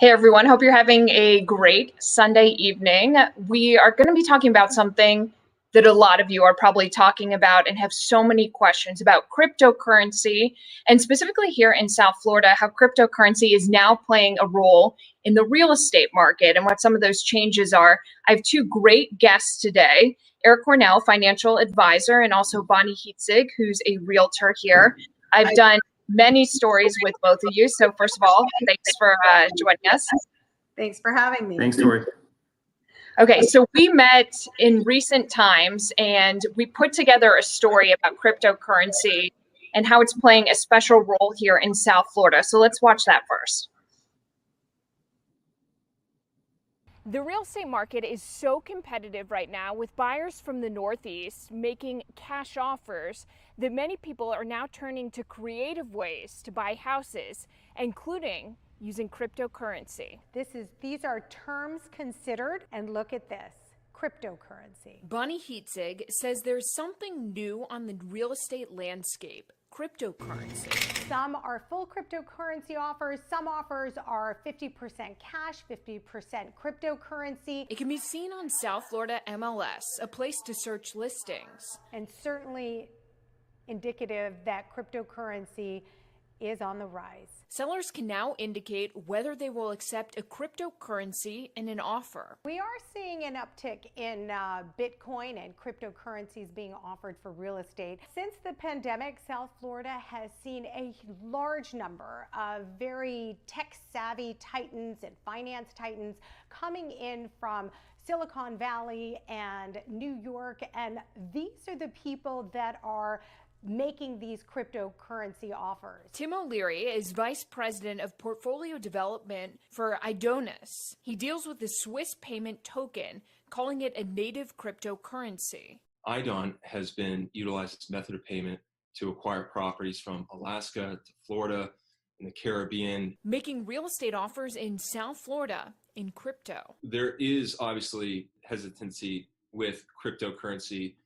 Hey everyone, hope you're having a great Sunday evening. We are going to be talking about something that a lot of you are probably talking about and have so many questions about cryptocurrency, and specifically here in South Florida, how cryptocurrency is now playing a role in the real estate market and what some of those changes are. I have two great guests today, Eric Cornell, financial advisor, and also Bonnie Heatzig, who's a realtor here. I've done many stories with both of you. So first of all, thanks for joining us. Thanks for having me. Thanks, Tori. Okay, so we met in recent times and we put together a story about cryptocurrency and how it's playing a special role here in South Florida. So let's watch that first. The real estate market is so competitive right now, with buyers from the Northeast making cash offers, that many people are now turning to creative ways to buy houses, including using cryptocurrency. These are terms considered, and look at this. Cryptocurrency. Bonnie Heatzig says there's something new on the real estate landscape: cryptocurrency. Some are full cryptocurrency offers. Some offers are 50% cash, 50% cryptocurrency. It can be seen on South Florida MLS, a place to search listings. And certainly indicative that cryptocurrency is on the rise. Sellers can now indicate whether they will accept a cryptocurrency in an offer. We are seeing an uptick in Bitcoin and cryptocurrencies being offered for real estate. Since the pandemic, South Florida has seen a large number of very tech-savvy titans and finance titans coming in from Silicon Valley and New York, and these are the people that are making these cryptocurrency offers. Tim O'Leary is Vice President of Portfolio Development for Idonis. He deals with the Swiss payment token, calling it a native cryptocurrency. IDON has been utilized as a method of payment to acquire properties from Alaska to Florida and the Caribbean, making real estate offers in South Florida in crypto. There is obviously hesitancy with cryptocurrency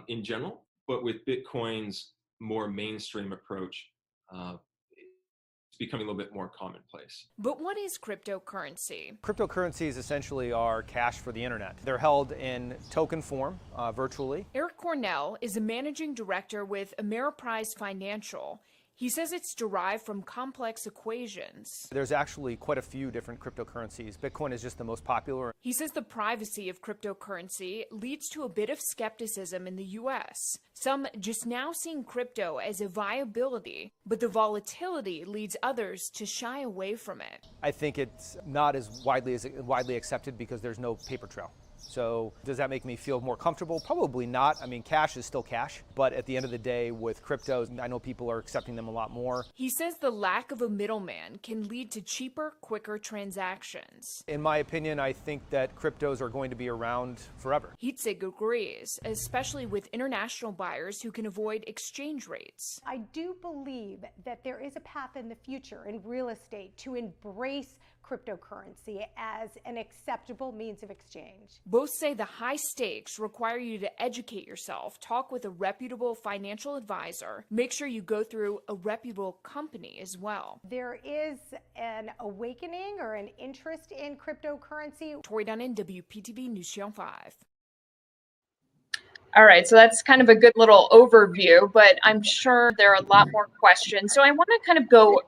in general, but with Bitcoin's more mainstream approach, it's becoming a little bit more commonplace. But what is cryptocurrency? Cryptocurrencies essentially are cash for the internet. They're held in token form, virtually. Eric Cornell is a managing director with Ameriprise Financial. He says it's derived from complex equations. There's actually quite a few different cryptocurrencies. Bitcoin is just the most popular. He says the privacy of cryptocurrency leads to a bit of skepticism in the U.S. Some just now seeing crypto as a viability, but the volatility leads others to shy away from it. I think it's not as widely accepted because there's no paper trail. So does that make me feel more comfortable? Probably not. I mean, cash is still cash, but at the end of the day with cryptos, I know people are accepting them a lot more. He says the lack of a middleman can lead to cheaper, quicker transactions. In my opinion, I think that cryptos are going to be around forever. Heatzig agrees, especially with international buyers who can avoid exchange rates. I do believe that there is a path in the future in real estate to embrace cryptocurrency as an acceptable means of exchange. Both say the high stakes require you to educate yourself, talk with a reputable financial advisor, make sure you go through a reputable company as well. There is an awakening or an interest in cryptocurrency. Tori Dunnan, WPTV News Channel 5. All right, so that's kind of a good little overview, but I'm sure there are a lot more questions. So I want to kind of go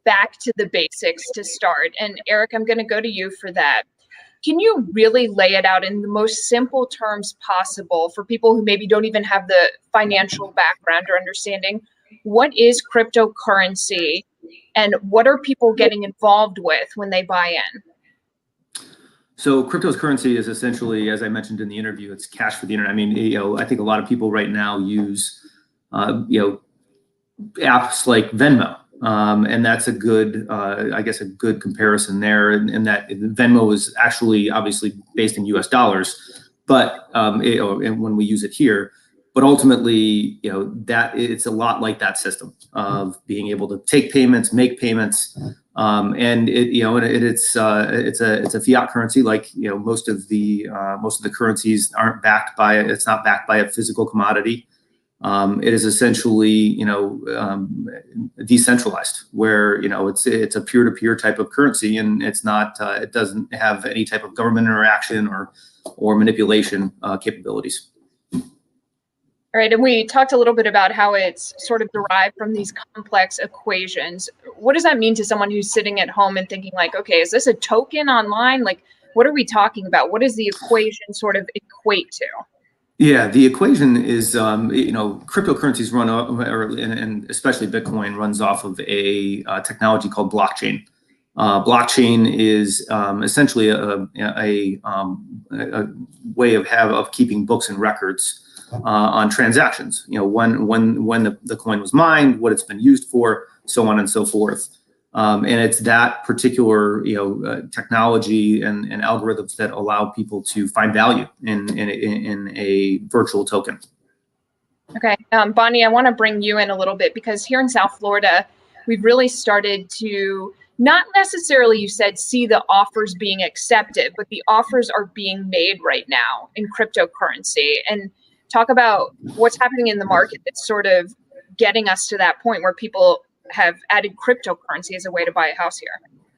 back to the basics to start. And Eric, I'm going to go to you for that. Can you really lay it out in the most simple terms possible for people who maybe don't even have the financial background or understanding? What is cryptocurrency and what are people getting involved with when they buy in? So cryptocurrency is essentially, as I mentioned in the interview, it's cash for the internet. I mean, I think a lot of people right now use, apps like Venmo. And that's a good, I guess, a good comparison there. And that Venmo is actually obviously based in U.S. dollars, but and when we use it here, but ultimately, that it's a lot like that system of being able to take payments, make payments, and it's a fiat currency. Like most of the currencies aren't backed by it's not backed by a physical commodity. It is essentially, decentralized, where it's a peer-to-peer type of currency, and it's not. It doesn't have any type of government interaction or manipulation capabilities. All right, and we talked a little bit about how it's sort of derived from these complex equations. What does that mean to someone who's sitting at home and thinking like, okay, is this a token online? Like, what are we talking about? What does the equation sort of equate to? Yeah, the equation is, cryptocurrencies run off, and especially Bitcoin runs off of a technology called blockchain. Blockchain is essentially a way of keeping books and records on transactions. When the coin was mined, what it's been used for, so on and so forth. And it's that particular technology and algorithms that allow people to find value in a virtual token. Okay, Bonnie, I want to bring you in a little bit, because here in South Florida, we've really started to not necessarily, you said, see the offers being accepted, but the offers are being made right now in cryptocurrency. And talk about what's happening in the market that's sort of getting us to that point where people have added cryptocurrency as a way to buy a house here.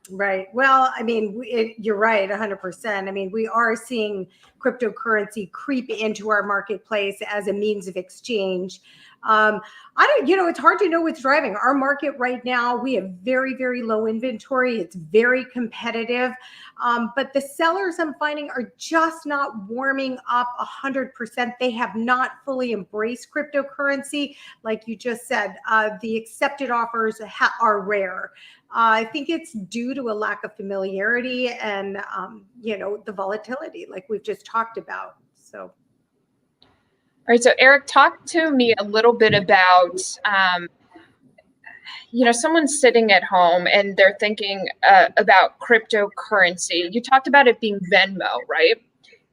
Right. Well, I mean, you're right, 100%. I mean, we are seeing cryptocurrency creep into our marketplace as a means of exchange. It's hard to know what's driving our market right now. We have very, very low inventory. It's very competitive. But the sellers, I'm finding, are just not warming up 100%. They have not fully embraced cryptocurrency. Like you just said, the accepted offers are rare. I think it's due to a lack of familiarity and, the volatility like we've just talked about. So. All right, so Eric, talk to me a little bit about, someone's sitting at home and they're thinking about cryptocurrency. You talked about it being Venmo, right?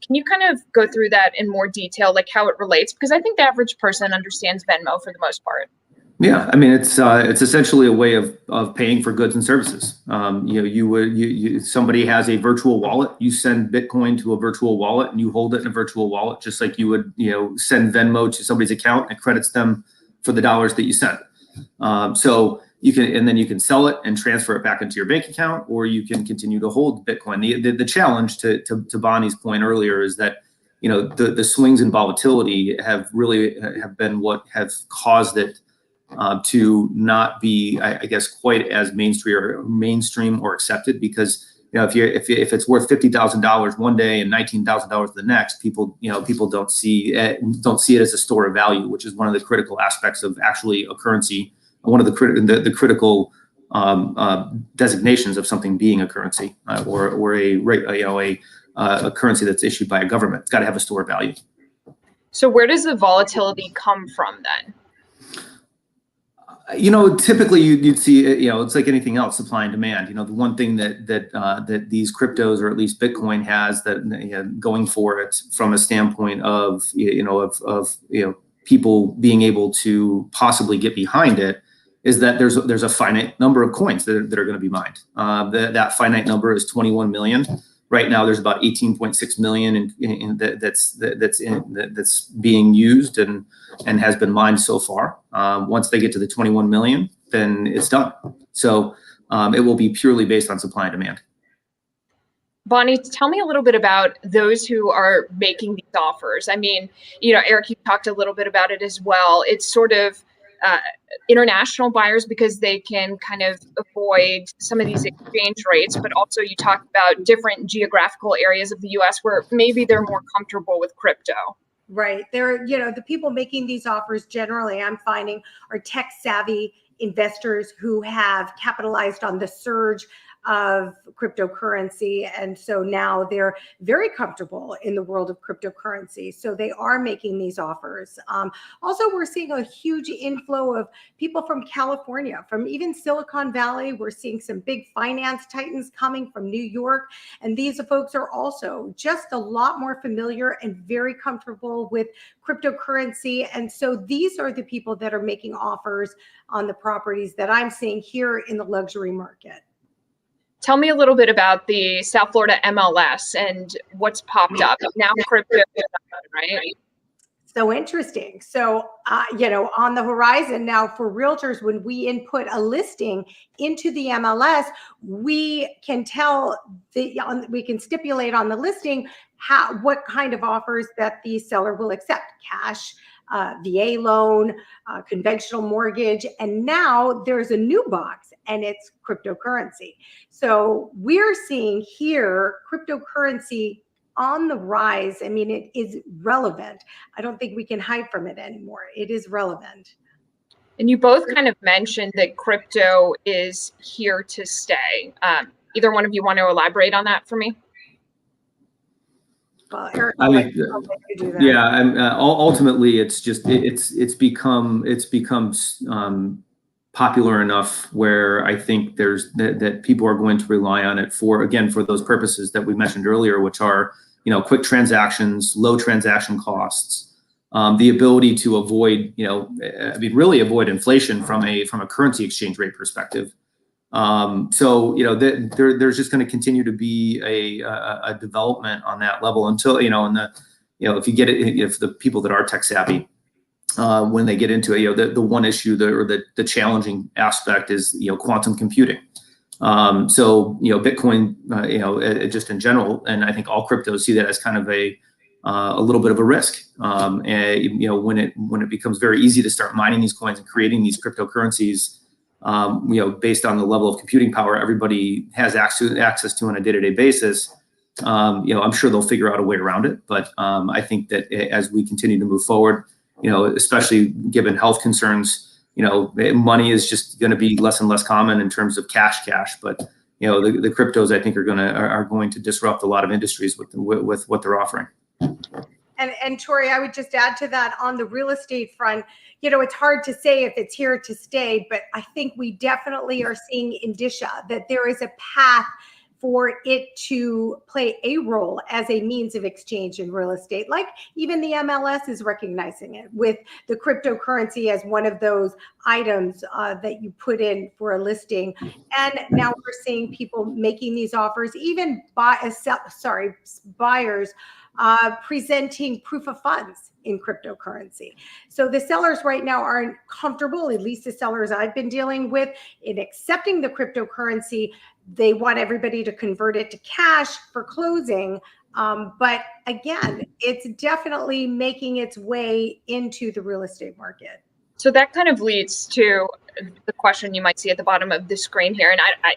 Can you kind of go through that in more detail, like how it relates? Because I think the average person understands Venmo for the most part. Yeah, I mean, it's essentially a way of paying for goods and services. Somebody has a virtual wallet. You send Bitcoin to a virtual wallet, and you hold it in a virtual wallet, just like you would, send Venmo to somebody's account, and it credits them for the dollars that you sent. So you can sell it and transfer it back into your bank account, or you can continue to hold Bitcoin. The challenge to Bonnie's point earlier is that the swings in volatility have been what have caused it to not be, I guess, quite as mainstream or accepted, because if it's worth $50,000 one day and $19,000 the next, people don't see it as a store of value, which is one of the critical aspects of actually a currency. One of the critical designations of something being a currency or a currency that's issued by a government. It's got to have a store of value. So where does the volatility come from then? Typically you'd see, it's like anything else, supply and demand. The one thing that these cryptos, or at least Bitcoin, has that going for it from a standpoint of people being able to possibly get behind it, is that there's a finite number of coins that are going to be mined. That finite number is 21 million. Right now, there's about 18.6 million that's being used and has been mined so far. Once they get to the 21 million, then it's done. So it will be purely based on supply and demand. Bonnie, tell me a little bit about those who are making these offers. I mean, Eric, you talked a little bit about it as well. It's sort of international buyers, because they can kind of avoid some of these exchange rates, but also you talked about different geographical areas of the US where maybe they're more comfortable with crypto. Right. They're, the people making these offers generally, I'm finding, are tech savvy investors who have capitalized on the surge of cryptocurrency. And so now they're very comfortable in the world of cryptocurrency. So they are making these offers. Also, we're seeing a huge inflow of people from California, from even Silicon Valley. We're seeing some big finance titans coming from New York. And these folks are also just a lot more familiar and very comfortable with cryptocurrency. And so these are the people that are making offers on the properties that I'm seeing here in the luxury market. Tell me a little bit about the South Florida MLS and what's popped up now. Crypto, right? So interesting. So, on the horizon now for realtors, when we input a listing into the MLS, we can we can stipulate on the listing what kind of offers that the seller will accept: cash, VA loan, conventional mortgage, and now there's a new box, and it's cryptocurrency. So we're seeing here cryptocurrency on the rise. I mean, it is relevant. I don't think we can hide from it anymore. It is relevant. And you both kind of mentioned that crypto is here to stay. Either one of you want to elaborate on that for me? Well, Eric, I I'll mean, let you do that. yeah, ultimately it's just it's become popular enough where I think that people are going to rely on it for those purposes that we mentioned earlier, which are, quick transactions, low transaction costs, the ability to avoid, really avoid inflation from a currency exchange rate perspective. So there's just going to continue to be a development on that level until if the people that are tech savvy, when they get into it, the one issue the challenging aspect is quantum computing. So Bitcoin, just in general, and I think all cryptos see that as kind of a little bit of a risk. And when it becomes very easy to start mining these coins and creating these cryptocurrencies, based on the level of computing power everybody has access to on a day-to-day basis, I'm sure they'll figure out a way around it. But I think that as we continue to move forward, especially given health concerns, money is just going to be less and less common in terms of cash. But the cryptos, I think, are going to disrupt a lot of industries with what they're offering. And Tori, I would just add to that on the real estate front, it's hard to say if it's here to stay, but I think we definitely are seeing indicia that there is a path for it to play a role as a means of exchange in real estate. Like even the MLS is recognizing it with the cryptocurrency as one of those items that you put in for a listing. And now we're seeing people making these offers, even buyers presenting proof of funds in cryptocurrency. So the sellers right now aren't comfortable, at least the sellers I've been dealing with, in accepting the cryptocurrency. They want everybody to convert it to cash for closing. But again, it's definitely making its way into the real estate market. So that kind of leads to the question you might see at the bottom of the screen here. And I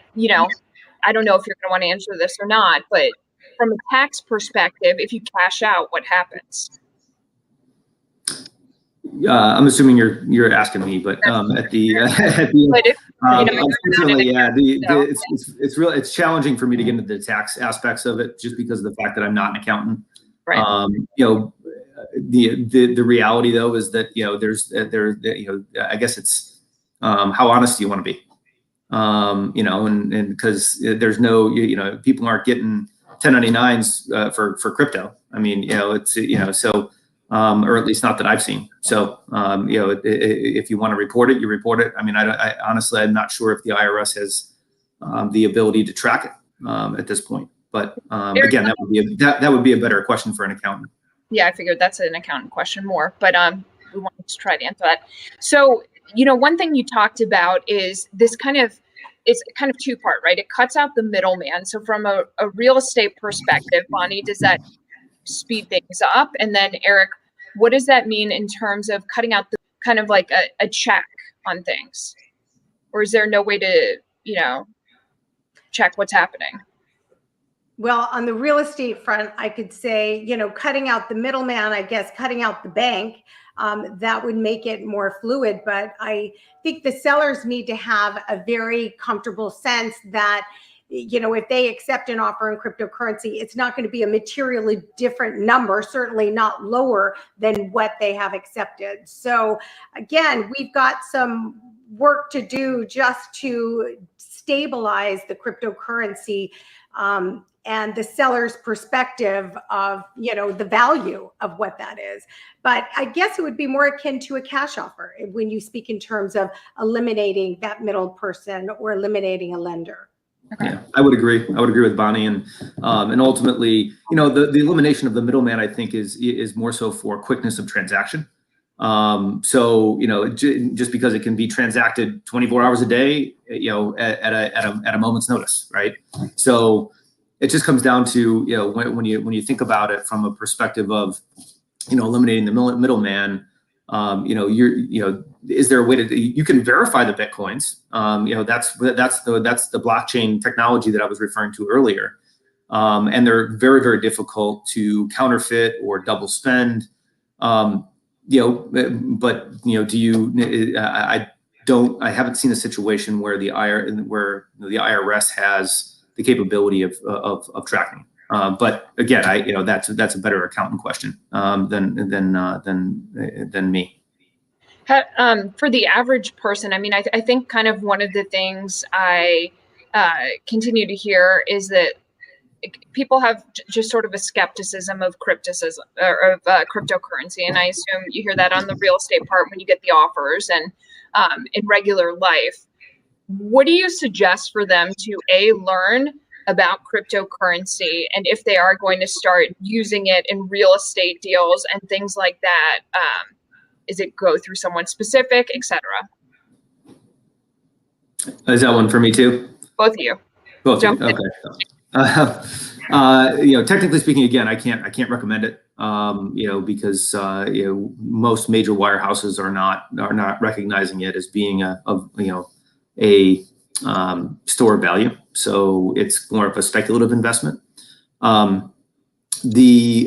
don't know if you're going to want to answer this or not, but from a tax perspective, if you cash out, what happens? I'm assuming you're asking me, but unfortunately, yeah, it's challenging for me to get into the tax aspects of it, just because of the fact that I'm not an accountant. Right. The reality though is that I guess it's how honest do you want to be, and because there's no people aren't getting 1099s for crypto. I mean, so. Or at least not that I've seen. So, if you want to report it, you report it. I mean, I honestly, I'm not sure if the IRS has the ability to track it at this point. But again, that would be a better question for an accountant. Yeah, I figured that's an accountant question more, but we wanted to try to answer that. So, one thing you talked about is it's kind of two-part, right? It cuts out the middleman. So from a real estate perspective, Bonnie, does that speed things up? And then Eric, what does that mean in terms of cutting out the kind of like a check on things? Or is there no way to, check what's happening? Well, on the real estate front, I could say, cutting out the middleman, I guess, cutting out the bank, that would make it more fluid. But I think the sellers need to have a very comfortable sense that if they accept an offer in cryptocurrency, it's not going to be a materially different number, certainly not lower than what they have accepted. So again, we've got some work to do just to stabilize the cryptocurrency and the seller's perspective of, the value of what that is. But I guess it would be more akin to a cash offer when you speak in terms of eliminating that middle person or eliminating a lender. Okay. Yeah, I would agree. I would agree with Bonnie, and ultimately, the elimination of the middleman, I think, is more so for quickness of transaction. So just because it can be transacted 24 hours a day, at a moment's notice, right? So it just comes down to when you think about it from a perspective of eliminating the middleman. Is there a way to you can verify the bitcoins? That's the blockchain technology that I was referring to earlier, and they're very, very difficult to counterfeit or double spend. But I haven't seen a situation where the IRS has the capability of tracking. But again, that's a better accountant question than me. For the average person, I mean, I think kind of one of the things I continue to hear is that people have just sort of a skepticism of crypticism or of cryptocurrency, and I assume you hear that on the real estate part when you get the offers and in regular life. What do you suggest for them to learn about cryptocurrency, and if they are going to start using it in real estate deals and things like that? Is it go through someone specific, etc.? Is that one for me too? Both of you. Both of you. Okay. Technically speaking, again, I can't recommend it. Because most major wirehouses are not recognizing it as being a store of value. So it's more of a speculative investment. And then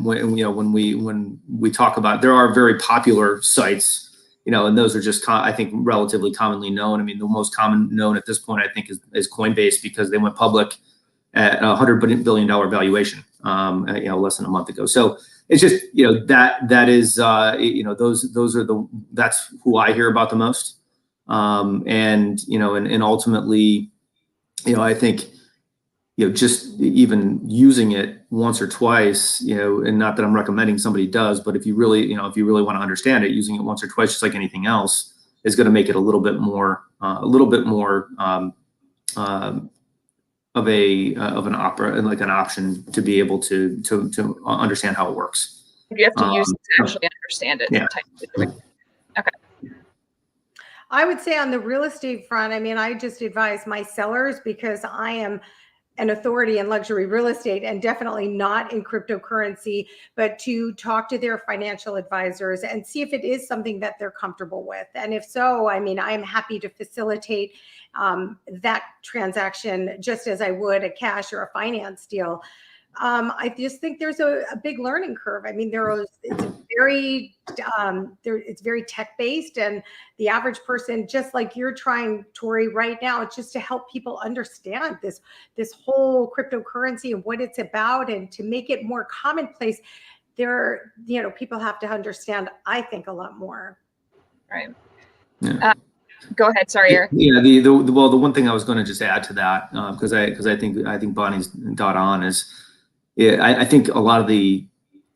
when we talk about, there are very popular sites, and those are just I think relatively commonly known. I mean, the most common known at this point, I think, is Coinbase, because they went public at $100 billion valuation, less than a month ago. So it's just, that is, that's who I hear about the most. And ultimately, I think, just even using it once or twice, and not that I'm recommending somebody does, but if you really want to understand it, using it once or twice, just like anything else, is going to make it a little bit more of an option to be able to understand how it works. You have to use it to actually understand it. Yeah. Okay. I would say on the real estate front, I mean, I just advise my sellers, because I am an authority in luxury real estate and definitely not in cryptocurrency, but to talk to their financial advisors and see if it is something that they're comfortable with. And if so, I mean, I'm happy to facilitate that transaction just as I would a cash or a finance deal. I just think there's a big learning curve. I mean, it's very tech based, and the average person, just like you're trying, Tori, right now, it's just to help people understand this whole cryptocurrency and what it's about, and to make it more commonplace. People have to understand, I think, a lot more. Right. Yeah. Go ahead. Sorry, Eric. Yeah. The one thing I was going to just add to that, because I think Bonnie's dot on, is, I think a lot of the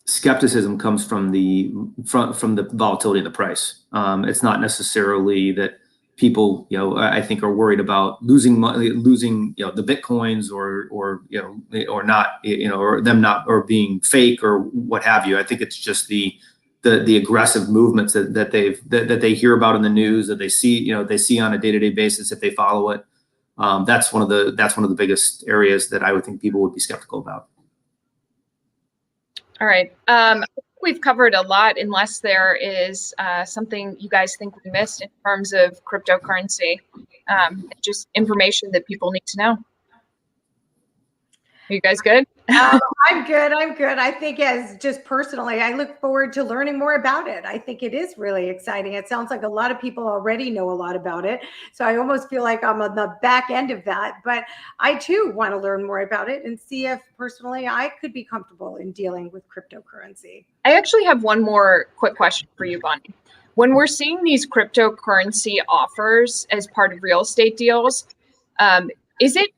skepticism comes from the volatility of the price. It's not necessarily that people, I think, are worried about losing the bitcoins or not, or them not, or being fake or what have you. I think it's just the aggressive movements that they hear about in the news, that they see on a day-to-day basis if they follow it. That's one of the biggest areas that I would think people would be skeptical about. All right. We've covered a lot, unless there is something you guys think we missed in terms of cryptocurrency, just information that people need to know. Are you guys good? I'm good. I think, as just personally, I look forward to learning more about it. I think it is really exciting. It sounds like a lot of people already know a lot about it. So I almost feel like I'm on the back end of that. But I too want to learn more about it and see if personally I could be comfortable in dealing with cryptocurrency. I actually have one more quick question for you, Bonnie. When we're seeing these cryptocurrency offers as part of real estate deals, is it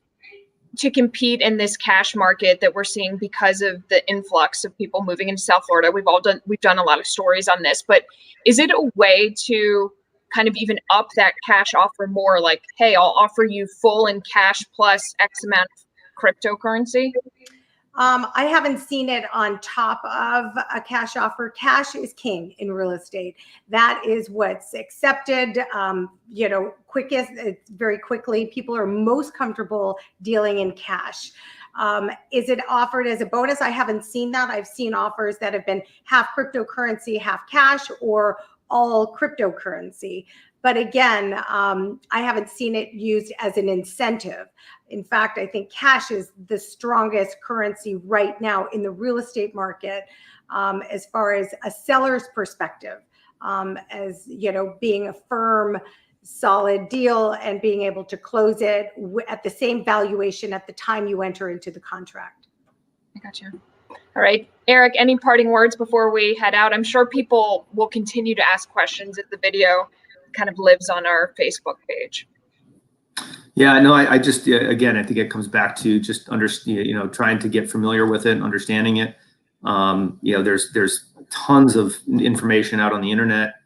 to compete in this cash market that we're seeing because of the influx of people moving into South Florida? We've done a lot of stories on this, but is it a way to kind of even up that cash offer more? Like, hey, I'll offer you full in cash plus X amount of cryptocurrency? I haven't seen it on top of a cash offer. Cash is king in real estate. That is what's accepted, quickest, it's very quickly. People are most comfortable dealing in cash. Is it offered as a bonus? I haven't seen that. I've seen offers that have been half cryptocurrency, half cash, or all cryptocurrency. But again, I haven't seen it used as an incentive. In fact, I think cash is the strongest currency right now in the real estate market, as far as a seller's perspective, as being a firm, solid deal and being able to close it at the same valuation at the time you enter into the contract. I gotcha. All right, Eric, any parting words before we head out? I'm sure people will continue to ask questions if the video kind of lives on our Facebook page. Yeah, no, I just, again, I think it comes back to just trying to get familiar with it and understanding it. There's tons of information out on the internet.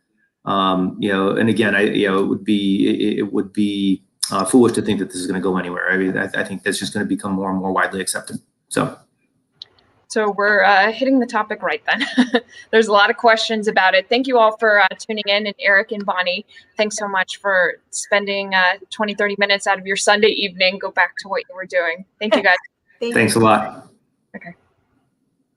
And again, it would be foolish to think that this is going to go anywhere. I mean, I think that's just going to become more and more widely accepted. So we're hitting the topic right then. There's a lot of questions about it. Thank you all for tuning in. And Eric and Bonnie, thanks so much for spending 20, 30 minutes out of your Sunday evening. Go back to what you were doing. Thank you, guys. Thanks a lot. Okay.